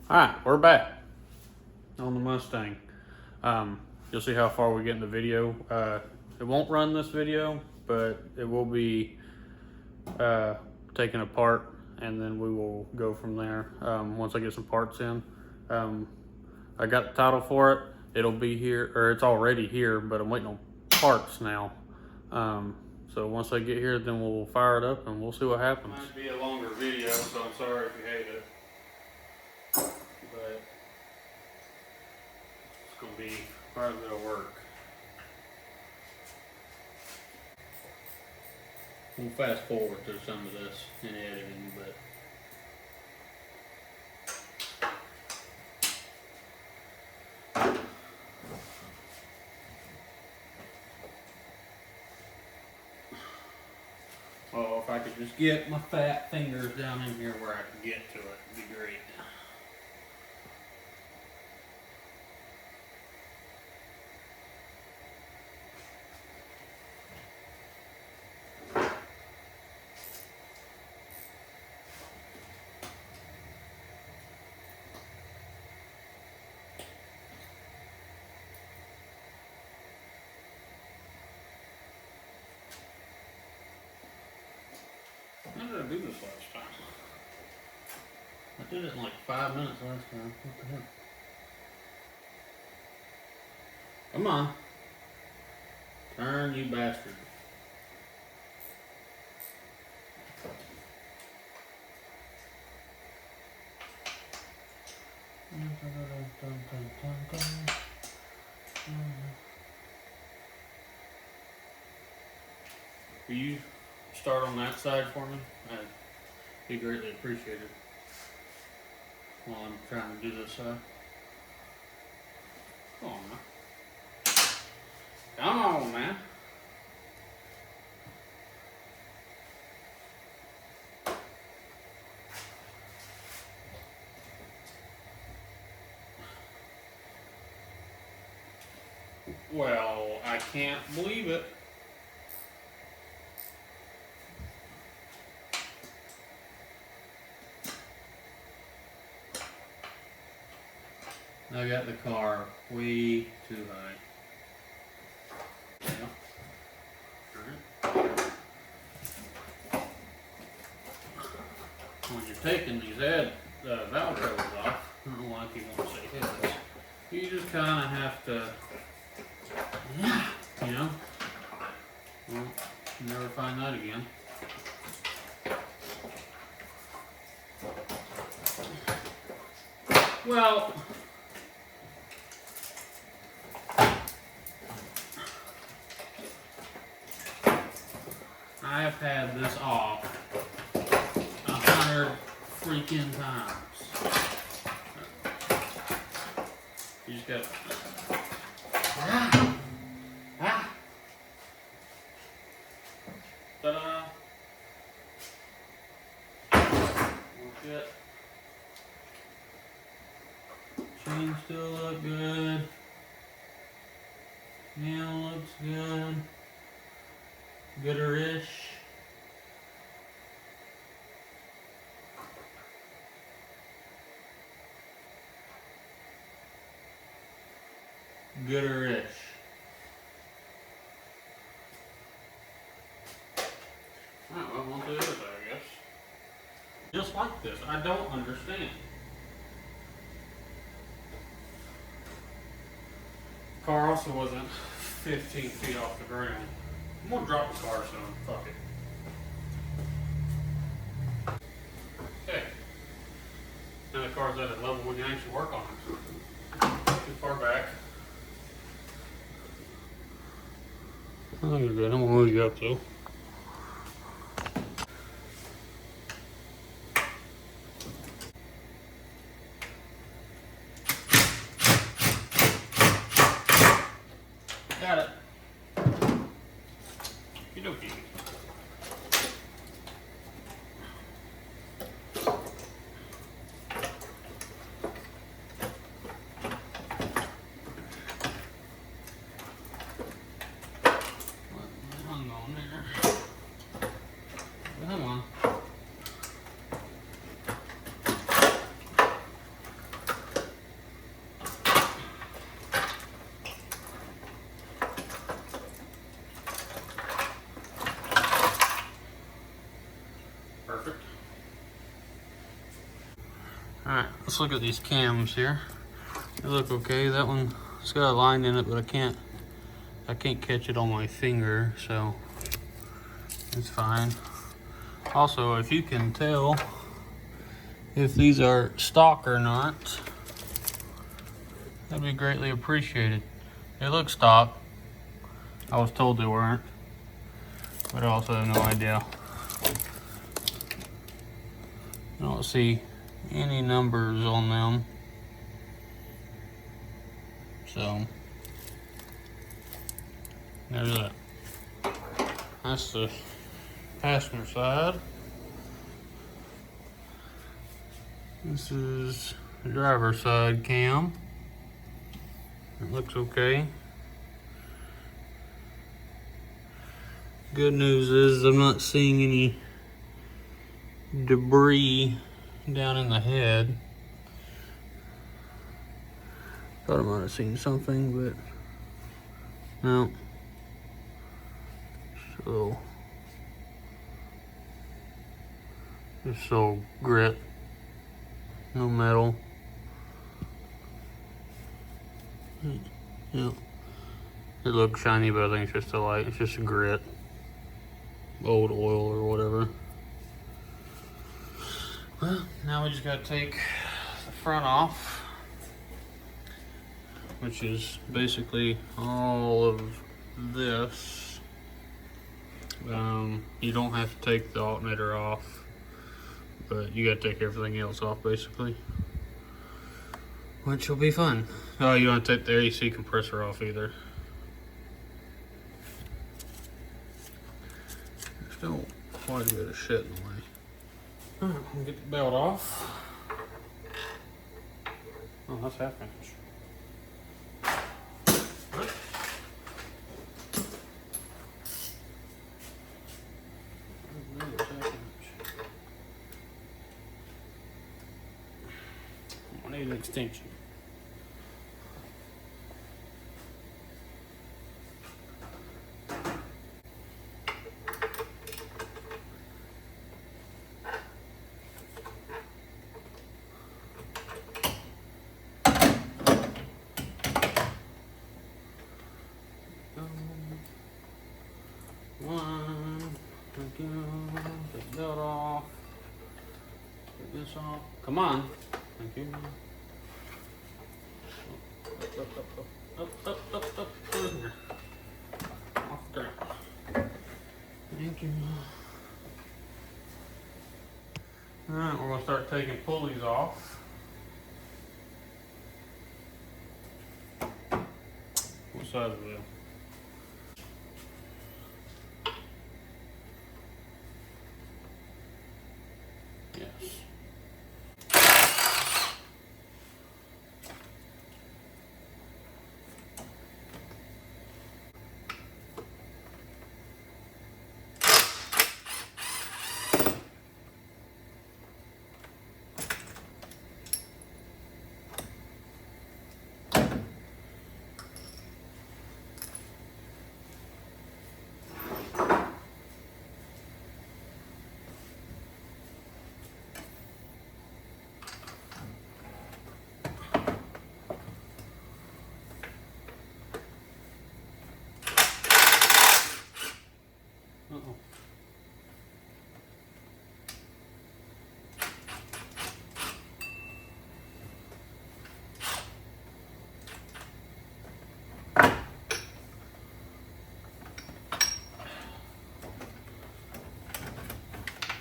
Alright, we're back on the Mustang. You'll see how far we get in the video. It won't run this video, but it will be taken apart, and then we will go from there once I get some parts in. I got the title for it. It'll be here, or it's already here, but I'm waiting on parts now. So once I get here, then we'll fire it up and we'll see what happens. It might be a longer video, so I'm sorry if you hate it. But it's going to be quite a bit of work. We'll fast forward through some of this in editing, but oh, if I could just get my fat fingers down in here where I can get to it, it'd be great. How did I do this last time? I did it in like 5 minutes last time. What the heck? Come on. Turn, you bastard. Will you start on that side for me? I'd be greatly appreciated while I'm trying to do this side. Come on, man. Come on, man. Well, I can't believe it. I got the car way too high. Yeah. Alright. When you're taking these valve covers off, I don't know why people want to say heads, you just kind of have to, you know, well, you never find that again. Well, I have had this off 100 freaking times. You just got ta-da. Look at chain still look good. Nail looks good. Gooder-ish. Gooder-ish. Alright, well, on to the other side, I guess. Just like this, I don't understand. The car also wasn't 15 feet off the ground. I'm gonna drop the car soon. Fuck it. Okay. Now the car's at a level we can actually work on it. Too far back. Oh, you're good. I'm gonna move you up though. Got it. Okey-dokey. Hung on there. Alright, let's look at these cams here. They look okay. That one, it's got a line in it, but I can't catch it on my finger, so it's fine. Also, if you can tell if these are stock or not, that'd be greatly appreciated. They look stock. I was told they weren't, but I also have no idea. I don't see any numbers on them. So, there's that. That's the passenger side. This is the driver's side cam. It looks okay. Good news is I'm not seeing any debris down in the head. Thought I might have seen something, but no. So, just so grit, no metal. Yeah, it looks shiny, but I think it's just a light. It's just a grit, old oil or whatever. Well, now we just gotta take the front off, which is basically all of this. You don't have to take the alternator off, but you gotta take everything else off basically, which will be fun. Oh, you don't take the AC compressor off either. There's still quite a bit of shit in the way. Alright, I'll get the belt off. Oh, that's half inch. I need an extension. One, thank you. Take the belt off. Take this off. Come on. Thank you. Up, through here. Off the ground. Thank you. Alright, we're going to start taking pulleys off. What side of the wheel? Yes. Uh-oh.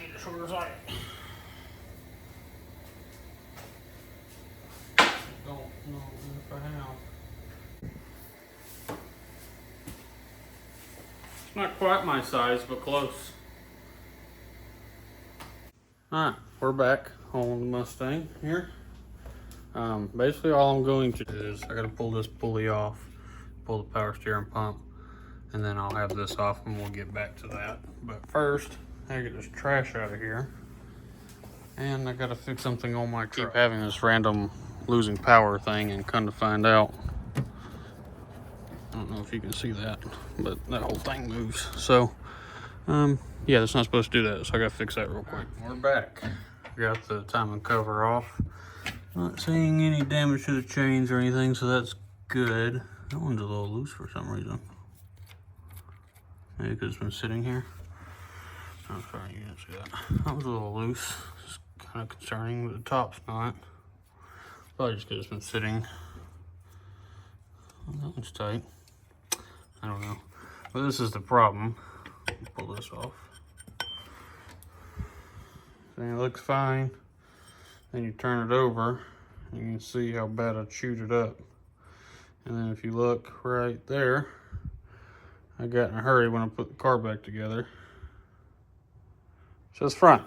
Need a shorter socket. Don't know if I have. Not quite my size, but close. Alright, we're back on the Mustang here. Basically all I'm going to do is I gotta pull this pulley off, pull the power steering pump, and then I'll have this off and we'll get back to that. But first, I gotta get this trash out of here. And I gotta fix something on my truck. Keep having this random losing power thing, and come to find out, I don't know if you can see that, but that whole thing moves. So, yeah, that's not supposed to do that, so I gotta fix that real quick. We're back. Got the timing cover off. Not seeing any damage to the chains or anything, so that's good. That one's a little loose for some reason. Maybe because it's been sitting here. I'm sorry, you didn't see that. That was a little loose. It's kind of concerning, but the top's not. Probably just because it's been sitting. Well, that one's tight. I don't know. But this is the problem. Pull this off. So it looks fine. Then you turn it over, you can see how bad I chewed it up. And then if you look right there, I got in a hurry when I put the car back together. So it's front.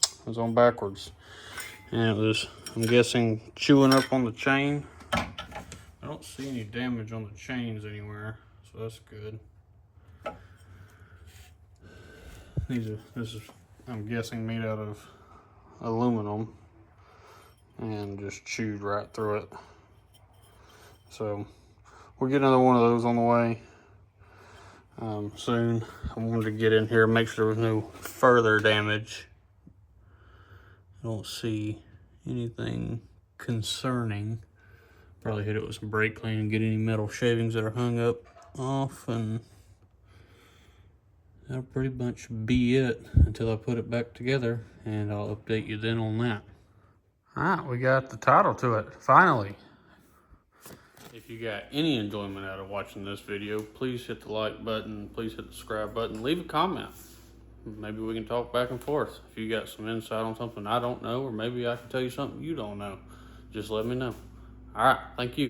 It was on backwards. And it was, I'm guessing, chewing up on the chain. I don't see any damage on the chains anywhere, so that's good. This is, I'm guessing, made out of aluminum and just chewed right through it. So we'll get another one of those on the way soon. I wanted to get in here and make sure there was no further damage. I don't see anything concerning. Probably hit it with some brake clean and get any metal shavings that are hung up off, and that'll pretty much be it until I put it back together, and I'll update you then on that. All right, we got the title to it, finally. If you got any enjoyment out of watching this video, please hit the like button, please hit the subscribe button, leave a comment. Maybe we can talk back and forth. If you got some insight on something I don't know, or maybe I can tell you something you don't know, just let me know. All right, thank you.